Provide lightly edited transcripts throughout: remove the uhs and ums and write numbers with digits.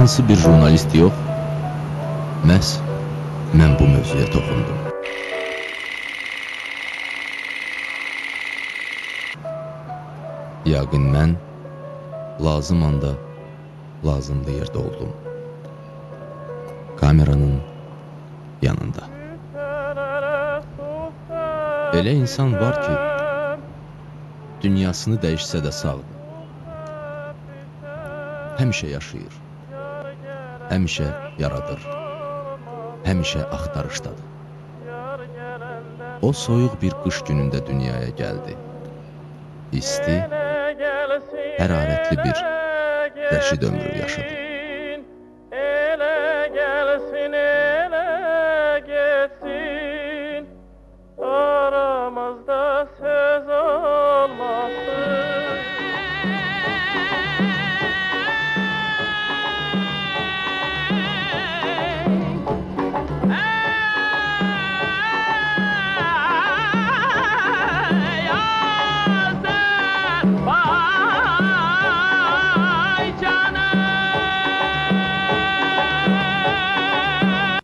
hansı bir jurnalist yox, məhz mən bu mövzuya toxundum. Yəqin mən lazım anda, lazımlı yerdə oldum. Kameranın yanında. Elə insan var ki, dünyasını dəyişsə də sağdır. Həmişə yaşayır, həmişə yaradır, həmişə axtarışdadır. O soyuq bir qış günündə dünyaya gəldi. İsti, hərarətli bir Rəşid ömrü yaşadı.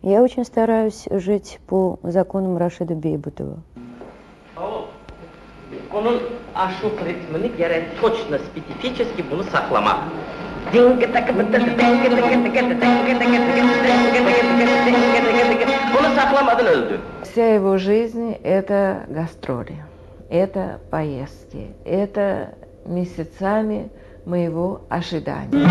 Я очень стараюсь жить по законам Рашида Бейбутова. Onun aşık ritmini gerek точно, специфически bunu saklamak. Bunu saklamadan öldü. Вся его жизнь – это гастроли, это поездки, это месяцами моего ожидания.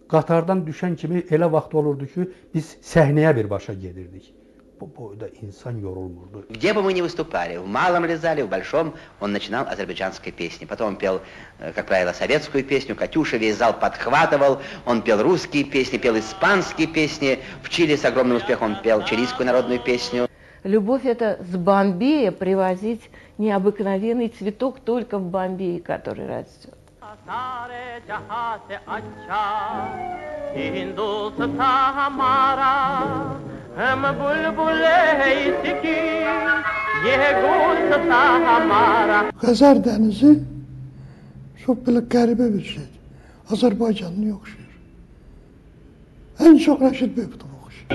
Qatardan düşən kimi elə vaxt olurdu ki, biz səhnəyə birbaşa gedirdik. Bu boyda insan yorulmurdu. Где бы мы ни выступали, в малом ли зале, в большом, он начинал азербайджанской песни. Потом он пел, как правило, советскую песню, «Катюша», весь зал подхватывал. Он пел русские песни, пел испанские песни. В Чили с огромным успехом он пел чилийскую народную песню. Любовь – это с Бомбея привозить необыкновенный цветок только в Бомбее, который растет. Xəzər dənizi çox belə qəribə bir şeydir. Azərbaycanlı oxşayır. Ən çox Rəşid Beybutov oxşayır.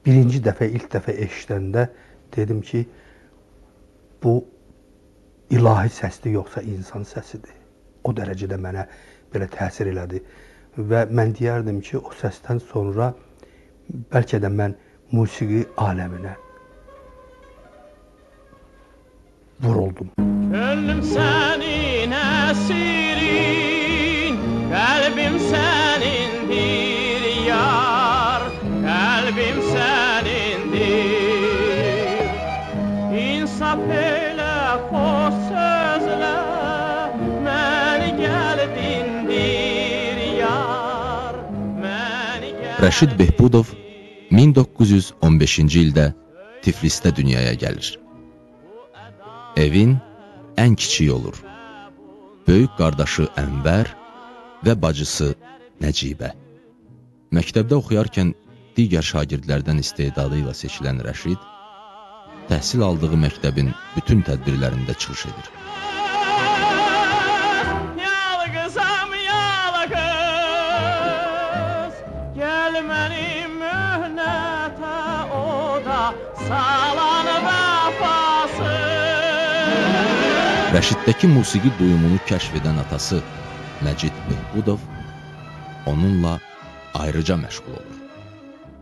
Birinci dəfə, ilk dəfə eşidəndə dedim ki, bu ilahi səsdir, yoxsa insan səsidir. O dərəcədə mənə belə təsir elədi. Və mən deyərdim ki, o səsdən sonra bəlkə də mən musiqi aləminə vuruldum. Könlüm səninəsirin, qəlbim sənindir yar, qəlbim sənindir. İnsaf elə, xoş sözlə, məni qəlbindir yar, məni qəlbindir. Rəşid Behbudov 1915-ci ildə Tiflisdə dünyaya gəlir. Evin ən kiçiyi olur. Böyük qardaşı Ənvər və bacısı Nəcibə. Məktəbdə oxuyarkən digər şagirdlərdən istedadı ilə seçilən Rəşid, təhsil aldığı məktəbin bütün tədbirlərində çıxış edir. Yalqızam, yalqız, gəl mənim möhnətə, o da salan vəfası. Rəşiddəki musiqi duyumunu kəşf edən atası Məcid Behbudov onunla ayrıca məşğul olur.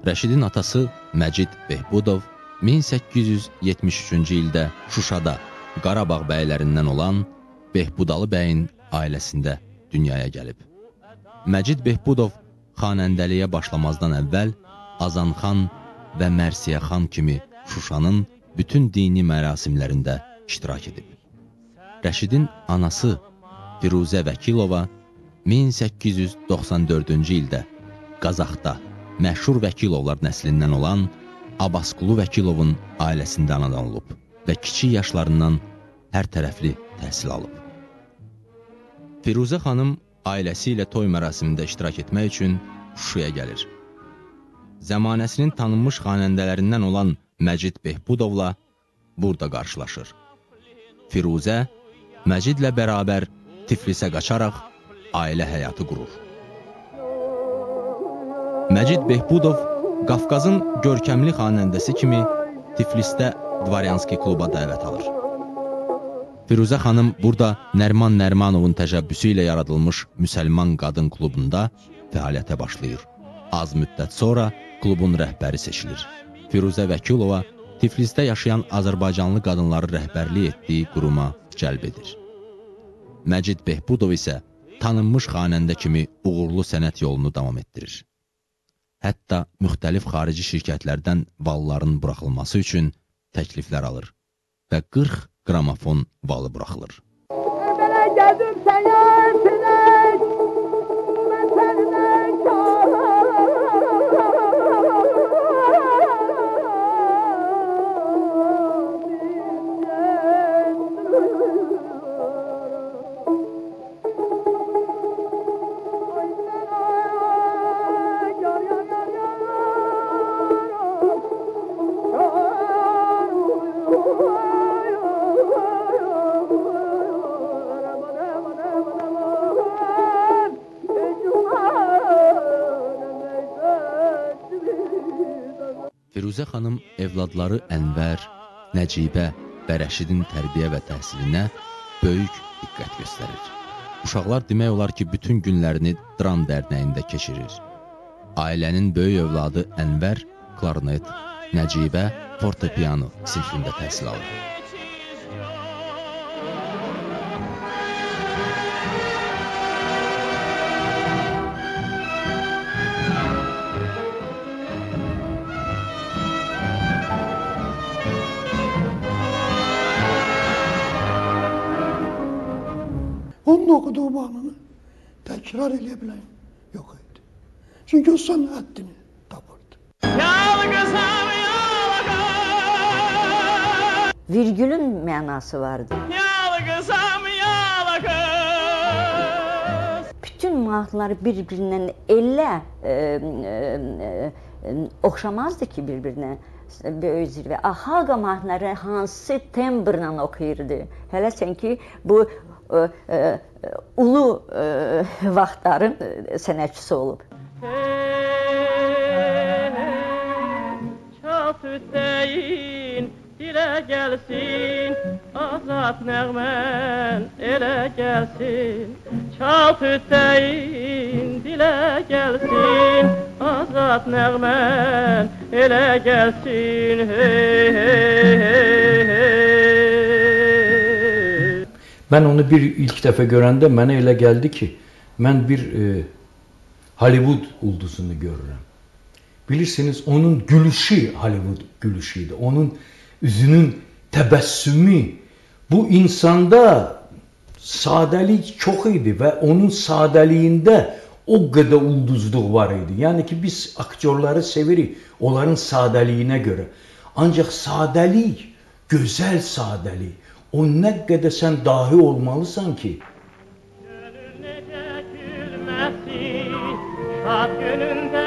Rəşidin atası Məcid Behbudov 1873-cü ildə Şuşada Qarabağ bəylərindən olan Behbudalı bəyin ailəsində dünyaya gəlib. Məcid Behbudov xanəndəliyə başlamazdan əvvəl Azanxan və Mərsiyəxan kimi Şuşanın bütün dini mərasimlərində iştirak edib. Rəşidin anası Firuzə Vəkilova 1894-cü ildə Qazaxda məşhur Vəkilovlar nəslindən olan Abbasqulu Vəkilovun ailəsində anadan olub və kiçik yaşlarından hər tərəfli təhsil alıb. Firuzə xanım ailəsi ilə toy mərasimində iştirak etmək üçün Şuşaya gəlir zəmanəsinin tanınmış xanəndələrindən olan Məcid Behbudovla burada qarşılaşır. Firuzə Məcidlə bərabər Tiflisə qaçaraq ailə həyatı qurur. Məcid Behbudov Qafqazın görkəmli xanəndəsi kimi Tiflisdə Dvaryanski kluba dəvət alır. Firuzə xanım burada Nərman Nərmanovun təşəbbüsü ilə yaradılmış Müsəlman Qadın klubunda fəaliyyətə başlayır. Az müddət sonra klubun rəhbəri seçilir. Firuzə Vəkilova Tiflisdə yaşayan Azərbaycanlı qadınları rəhbərlik etdiyi quruma cəlb edir. Məcid Behbudov isə tanınmış xanəndə kimi uğurlu sənət yolunu davam etdirir. Hətta müxtəlif xarici şirkətlərdən valların buraxılması üçün təkliflər alır və 40 qramofon valı buraxılır. Belə gəzib səyahətlər, mən səndən Firuzə xanım evladları Ənvər, Nəcibə və Rəşidin tərbiyə və təhsilinə böyük diqqət göstərir. Uşaqlar demək olar ki, bütün günlərini Dram dərnəyində keçirir. Ailənin böyük övladı Ənvər klarnet, Nəcibə fortepiano sinfində təhsil alır. Onun okuduğu bağını təkrar eləyə bilən yox idi. Çünki o son həddini tapırdı. Yalqızam yalqız, Virgülün mənası vardı. yalqızam yalqız. Bütün mahnıları bir-birindən elə oxşamazdı ki bir-birinə. Böyük zirvə. Xalq mahnıları hansı tembrlə oxuyurdu. Hələ sən ki bu ulu vaxtların sənətçisi olub. Çal sütləyin, dilə gəlsin, azad nəğmən elə gəlsin. Çal sütləyin, dilə gəlsin, azad nəğmən elə gəlsin. Hey, hey, hey, hey. Mən onu ilk dəfə görəndə mənə elə gəldi ki, mən bir Hollywood ulduzunu görürəm. Bilirsiniz, onun gülüşü Hollywood gülüşü idi. Onun üzünün təbəssümü. Bu insanda sadəlik çox idi və onun sadəliyində o qədər ulduzluq var idi. Yəni ki, biz aktyorları sevirik onların sadəliyinə görə. Ancaq sadəlik, gözəl sadəlik. O nə qədər sən dahi olmalısan ki, Gönül necə gülməsin, şad günündə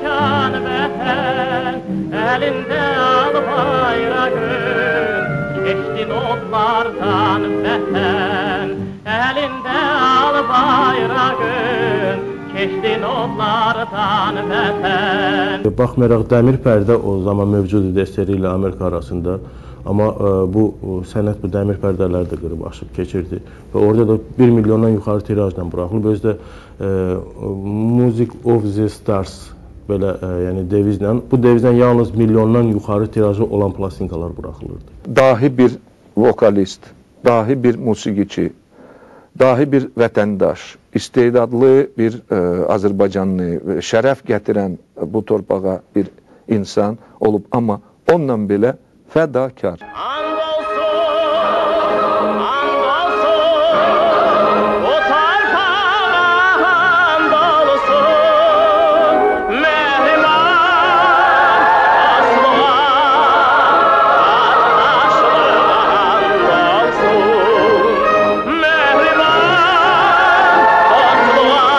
can vətən, əlində al bayrağın, keçdin odlardan vətən, əlində al bayrağın, keçdin odlardan vətən. Baxmayaraq dəmir pərdə o zaman mövcud idi SSR ilə Amerika arasında. Amma bu sənət bu dəmir pərdələri də qırıb aşıb keçirdi və orada da 1 milyondan yuxarı tirajla buraxılıb. Özü də Music of the Stars belə yəni devizlə, bu devizlə yalnız milyondan yuxarı tirajı olan plastinkalar buraxılırdı. Dahi bir vokalist, dahi bir musiqiçi, dahi bir vətəndaş, istedadlı bir Azərbaycanlı, şərəf gətirən bu torpağa bir insan olub, amma onunla belə fədakar. And olsun, bu torpağa and olsun, mehriman aslığa, qardaşlığa and olsun, mehriman dostluğa,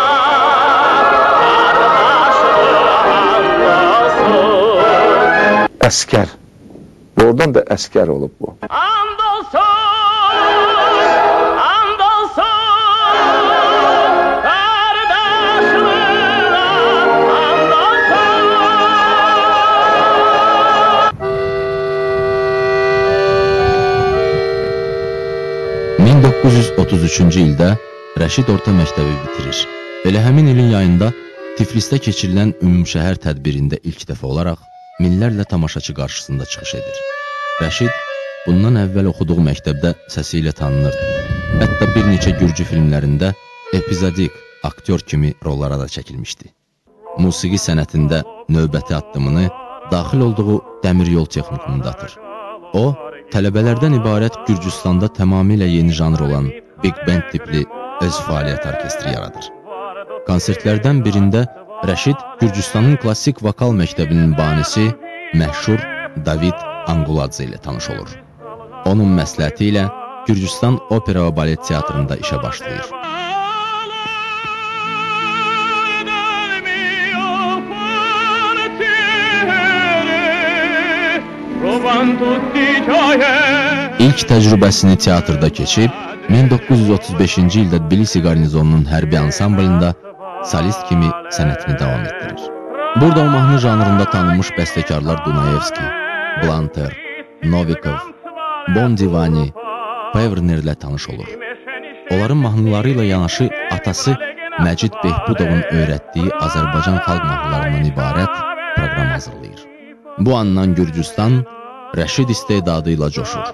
qardaşlığa and olsun. əskər. Oradan da əskər olub bu. And olsun, and olsun, qardaşlığına, and olsun. 1933-cü ildə Rəşid orta məktəbi bitirir. Elə həmin ilin yayında Tiflisdə keçirilən ümumşəhər tədbirində ilk dəfə olaraq minlərlə tamaşaçı qarşısında çıxış edir. Rəşid bundan əvvəl oxuduğu məktəbdə səsi ilə tanınırdı. Hətta bir neçə gürcü filmlərində epizodik aktyor kimi rollara da çəkilmişdi. Musiqi sənətində növbəti addımını daxil olduğu dəmir yol texnikumunda atır. O, tələbələrdən ibarət Gürcüstanda tamamilə yeni janr olan Big Band tipli öz fəaliyyət orkestri yaradır. Konsertlərdən birində Rəşid Gürcüstanın klassik vokal məktəbinin banisi məşhur David Anguladze ilə tanış olur. Onun məsləhəti ilə Gürcüstan Opera və Balet Teatrında işə başlayır. İlk təcrübəsini teatrda keçib, 1935-ci ildə Tbilisi qarnizonunun hərbi ansamblında solist kimi sənətini davam etdirir. Burada o mahnı janrında tanınmış bəstəkarlar Dunayevski, Blanter, Novikov, Bon Divani, Pevnerlə tanış olur. Onların mahnıları ilə yanaşı atası Məcid Behbudovun öyrətdiyi Azərbaycan xalq mahnılarından ibarət proqram hazırlayır. Bu andan Gürcüstan Rəşid istedadı ilə coşur.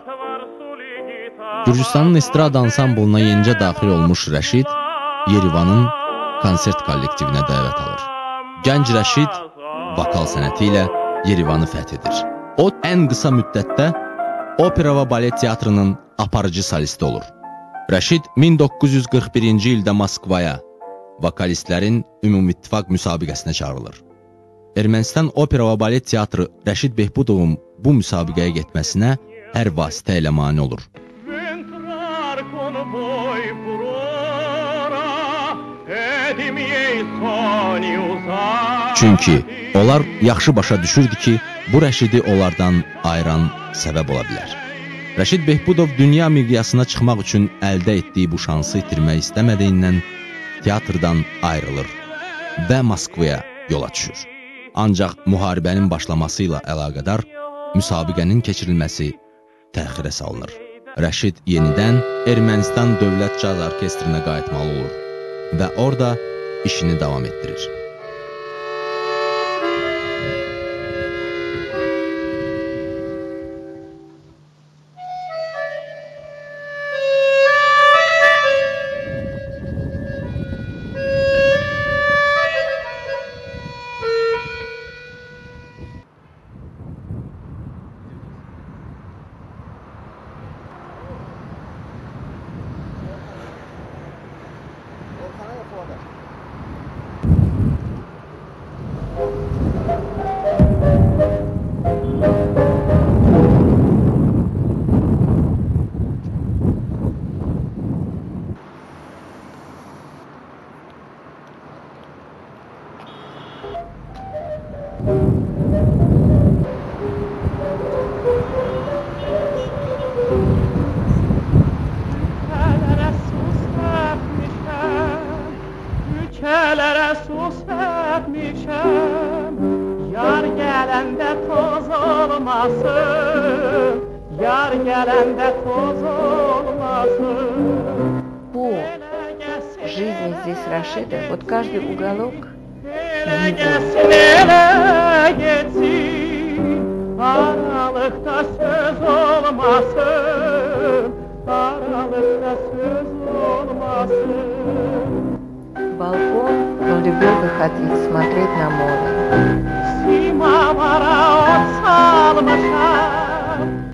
Gürcüstanın estrada ansamblına yenicə daxil olmuş Rəşid Yerivanın konsert kollektivinə dəvət alır. Gənc Rəşid vokal sənəti ilə Yerivanı fəth edir. O, ən qısa müddətdə Opera və Balet Teatrının aparıcı solisti olur. Rəşid 1941-ci ildə Moskvaya vokalistlərin ümumİttifaq müsabiqəsinə çağırılır. Ermənistan Opera və Balet Teatrı Rəşid Behbudovun bu müsabiqəyə getməsinə hər vasitə ilə mane olur. Çünki onlar yaxşı başa düşürdü ki, bu Rəşidi onlardan ayıran səbəb ola bilər. Rəşid Behbudov dünya miqyasına çıxmaq üçün əldə etdiyi bu şansı itirmək istəmədiyindən teatrdan ayrılır və Moskvaya yola düşür. Ancaq müharibənin başlaması ilə əlaqədar müsabiqənin keçirilməsi təxirə salınır. Rəşid yenidən Ermənistan Dövlət Caz Orkestrinə qayıtmalı olur və orada işini davam etdirir. По жизни здесь Рашида, вот каждый уголок балкон, он любил выходить, смотреть на море.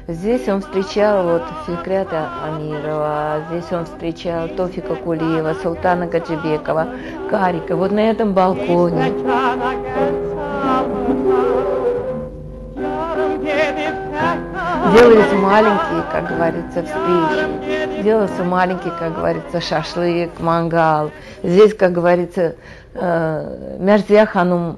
Здесь он встречал вот Фикрята Амирова, здесь он встречал Тофика Кулиева, Султана Гаджибекова, Карика, вот на этом балконе. Делались маленькие, как говорится, встречи. Делался маленький, как говорится, шашлык, мангал. Здесь, как говорится, Мерзия Ханум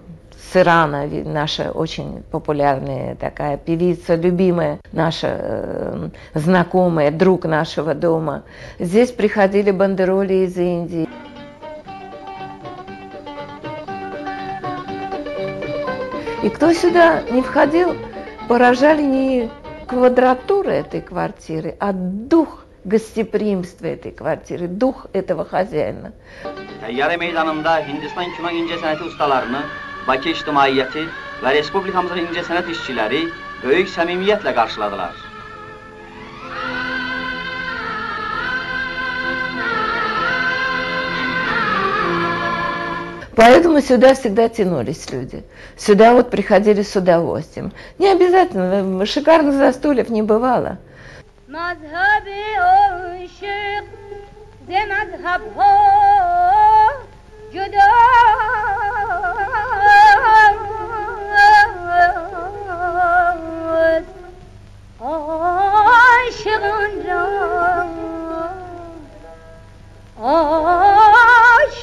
с Ирана, наша очень популярная такая певица, любимая наша знакомая, друг нашего дома. Здесь приходили бандероли из Индии. И кто сюда не входил, поражали не квадратура этой квартиры, а дух gostiprimства этой kvartiri, дух этого хозяина. Təyyarə meydanında Hindistan kino incəsənəti ustalarını, Bakı ictimaiyyəti və Respublikamızın incəsənət işçiləri böyük səmimiyyətlə qarşıladılar. Поэтому сюда всегда тянулись люди. Сюда вот приходили с удовольствием. Не обязательно, шикарных застольев не бывало. مذهب عاشق ز مذهب ها جدا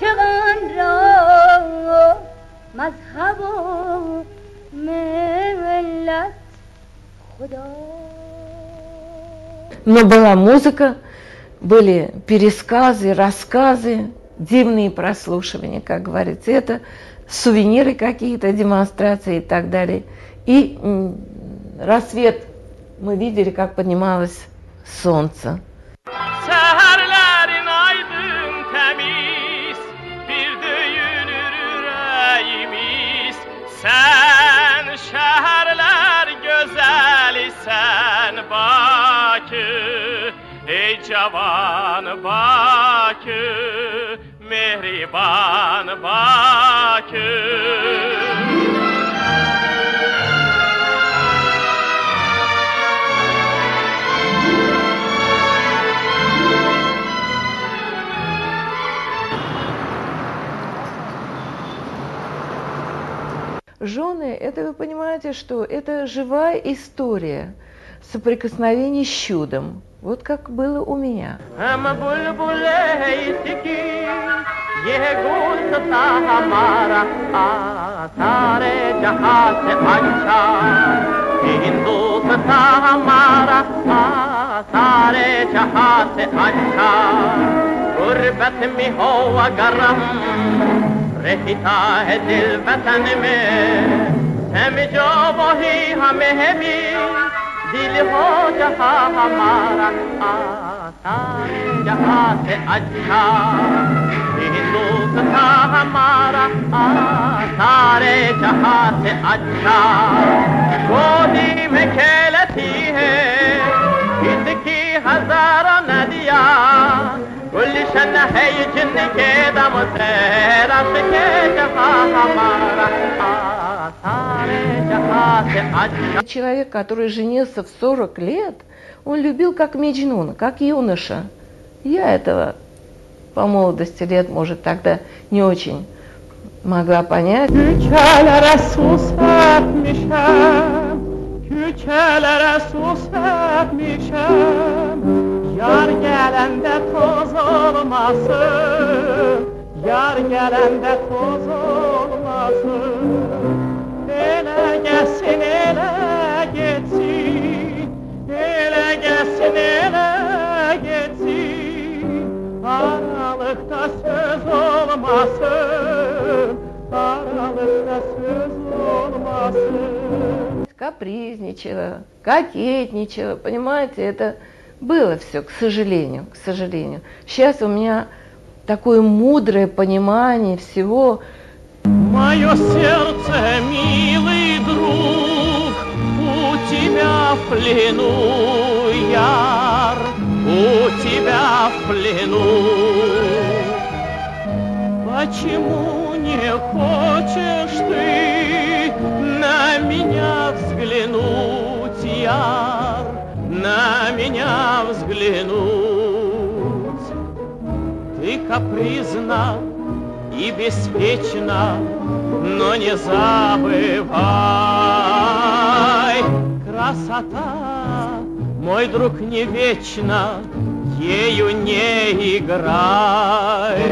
عاشقان را مذهب و ملت خدا. Но была музыка, были пересказы, рассказы, дивные прослушивания, как говорится. Это сувениры какие-то, демонстрации и так далее. И рассвет мы видели, как поднималось солнце. Ey cavan Bakü, mehriban Bakü. Жены, это вы понимаете, что это живая история соприкосновений с чудом. Вот как было у меня. दिल हो जहाँ हमारा जहाँ से अच्छा हिंदुस्तान हमारा सारे जहाँ से अच्छा गोदी में खेलती है इसकी हजारों नदियाँ गुलशन है ये जिनके दम से रस के जहाँ हमारा Человек, который женился в 40 лет, он любил как Меджнун, как юноша. Я этого по молодости лет, может, тогда не очень могла понять. Ele gelsin, ele gitsin, ele gelsin, ele gitsin. Aralıkta söz olmasın, aralıkta söz olmasın. Капризничала, кокетничала, понимаете, это было все, к сожалению, к сожалению. Сейчас у меня такое мудрое понимание всего. Мое сердце, милый друг, у тебя в плену, яр, у тебя в плену. Почему не хочешь ты на меня взглянуть, яр, на меня взглянуть? Ты капризна и беспечно, но не забывай, красота, мой друг, не вечна, ею не играй.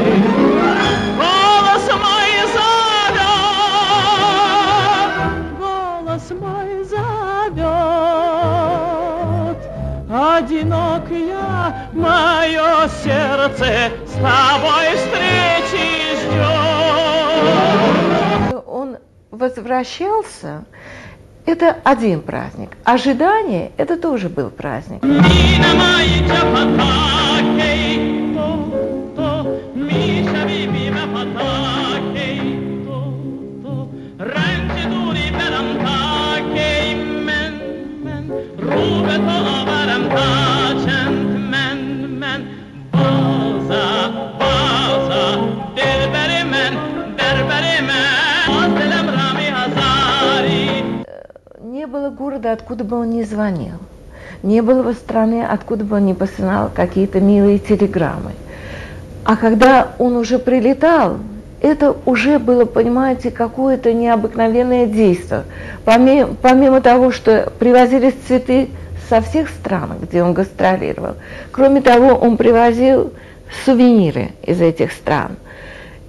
Голос мой зовет, одинок я, мое сердце с тобой встречи ждет. Он возвращался, это один праздник. Ожидание, это тоже был праздник. Не было города, откуда бы он ни звонил. Не было бы страны, откуда бы он ни посылал какие-то милые телеграммы. А когда он уже прилетал, это уже было, понимаете, какое-то необыкновенное действие. Помимо того, что привозились цветы со всех стран, где он гастролировал, кроме того, он привозил сувениры из этих стран.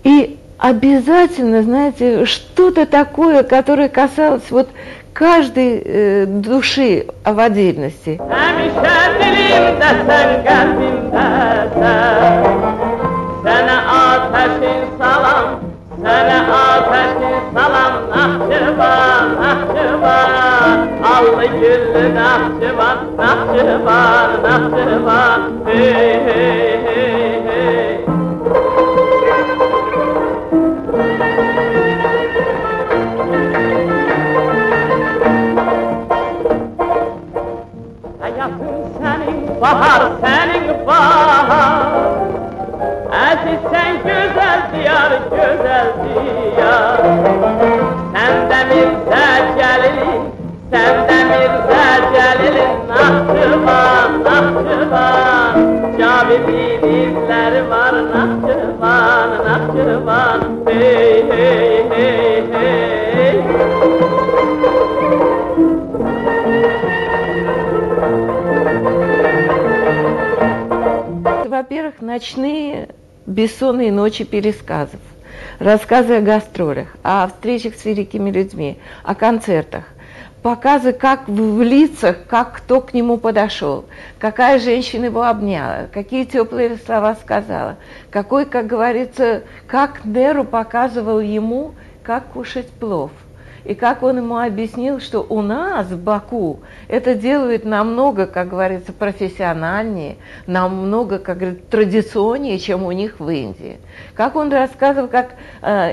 И обязательно, знаете, что-то такое, которое касалось вот каждой души в отдельности. Bahar senin bahar, aziz sen güzel diyar, güzel diyar. Sen de Mirza Celil'in, sen de Mirza Celil'in, Nahçıvan, Nahçıvan. Cavibilimler var, Nahçıvan, Nahçıvan. Hey, hey, hey, hey. Во-первых, ночные бессонные ночи пересказов, рассказы о гастролях, о встречах с великими людьми, о концертах, показы, как в лицах, как кто к нему подошел, какая женщина его обняла, какие теплые слова сказала, какой, как говорится, как Неру показывал ему, как кушать плов. И как он ему объяснил, что у нас в Баку это делают намного, как говорится, профессиональнее, намного, как говорится, традиционнее, чем у них в Индии. Как он рассказывал, как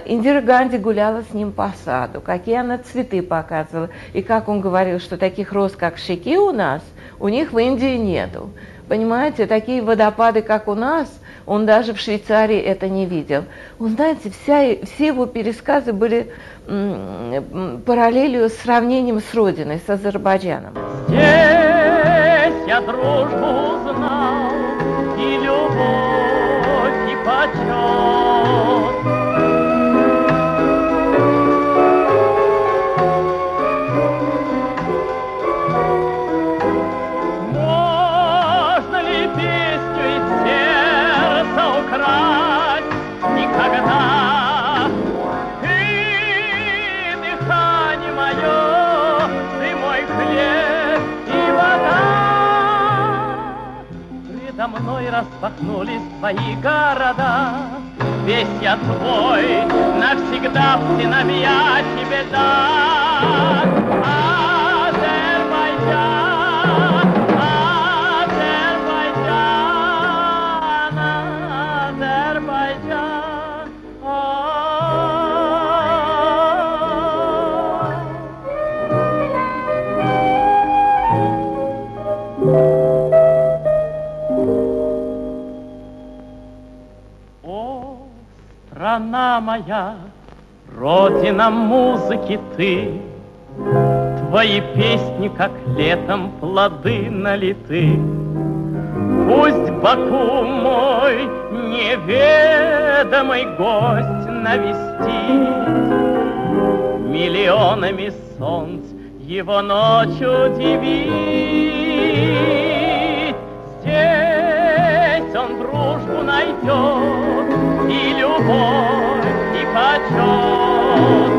Индира Ганди гуляла с ним по саду, какие она цветы показывала, и как он говорил, что таких роз, как шики у нас, у них в Индии нету. Понимаете, такие водопады, как у нас, он даже в Швейцарии это не видел. Вы знаете, все его пересказы были параллелью с сравнением с родиной, с Азербайджаном. Здесь я дружбу узнал, и любовь, и почет. Можно ли песню из сердца украсть? Никогда. Предо мной распахнулись твои города, весь я твой, навсегда в сыновья тебе дан. Азербайджан, Азербайджан, Азербайджан. Страна моя, родина музыки ты, твои песни, как летом плоды налиты. Пусть Баку мой неведомый гость навестит, миллионами солнц его ночью удивит. Здесь он дружбу найдет, и любовь, и почет.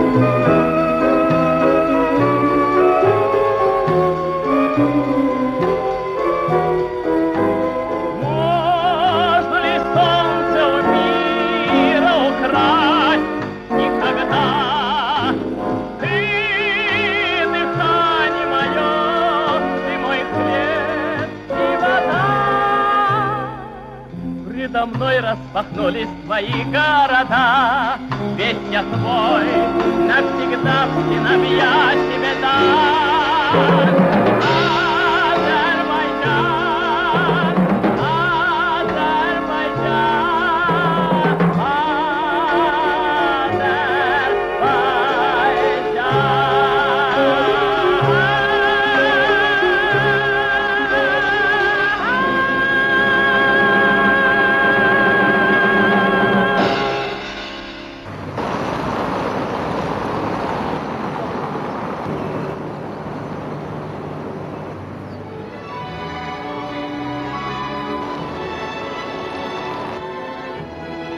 передо мной распахнулись твои города. Весь я твой, навсегда в стенах я тебе дам.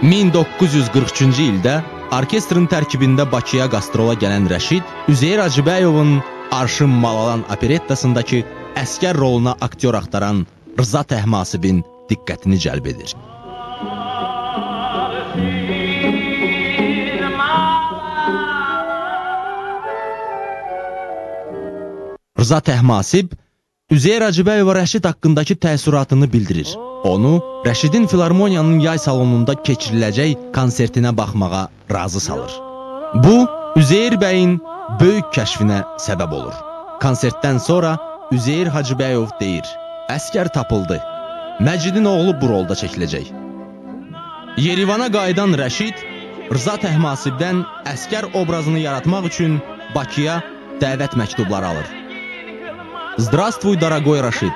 ...1943-cü ildə orkestrın tərkibində Bakıya qastrola gələn Rəşid, Üzeyir Hacıbəyovun Arşın Malalan operettasındakı əskər roluna aktyor axtaran Rıza Təhmasibin diqqətini cəlb edir. Rıza Təhmasib, Üzeyir Hacıbəyova Rəşid haqqındakı təəssüratını bildirir. Onu Rəşidin Filarmoniyanın yay salonunda keçiriləcək konsertinə baxmağa razı salır. Bu, Üzeyir bəyin böyük kəşfinə səbəb olur. Konsertdən sonra Üzeyir Hacıbəyov deyir, əskər tapıldı, Məcidin oğlu bu rolda çəkiləcək. Yerivana qayıdan Rəşid, Rıza Təhmasibdən əskər obrazını yaratmaq üçün Bakıya dəvət məktubları alır. Здравствуй, дорогой Рашид.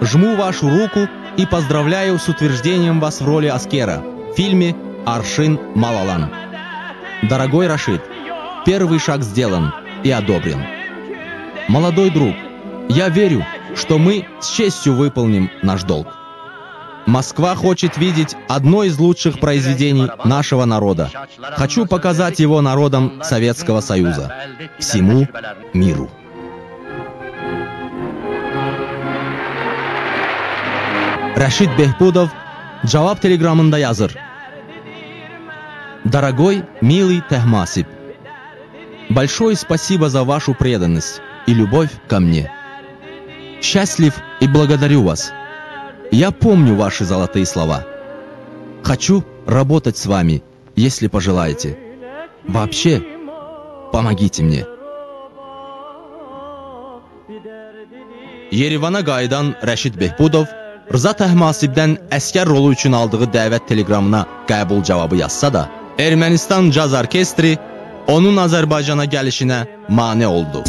Жму вашу руку и поздравляю с утверждением вас в роли Аскера в фильме «Аршин Малалан». Дорогой Рашид, первый шаг сделан и одобрен. Молодой друг, я верю, что мы с честью выполним наш долг. Москва хочет видеть одно из лучших произведений нашего народа. Хочу показать его народам Советского Союза, всему миру. Рашид Бехбудов cavab telegramında yazır. Дорогой, милый Тахмасиб, большое спасибо за вашу преданность и любовь ко мне. Счастлив и благодарю вас. Я помню ваши золотые слова. Хочу работать с вами, если пожелаете. Вообще, помогите мне. Yerivana qayıdan Rəşid Behbudov Rıza Təhmasibdən əskər rolu üçün aldığı dəvət teleqramına qəbul cavabı yazsa da, Ermənistan Caz Orkestri onun Azərbaycana gəlişinə mane oldu.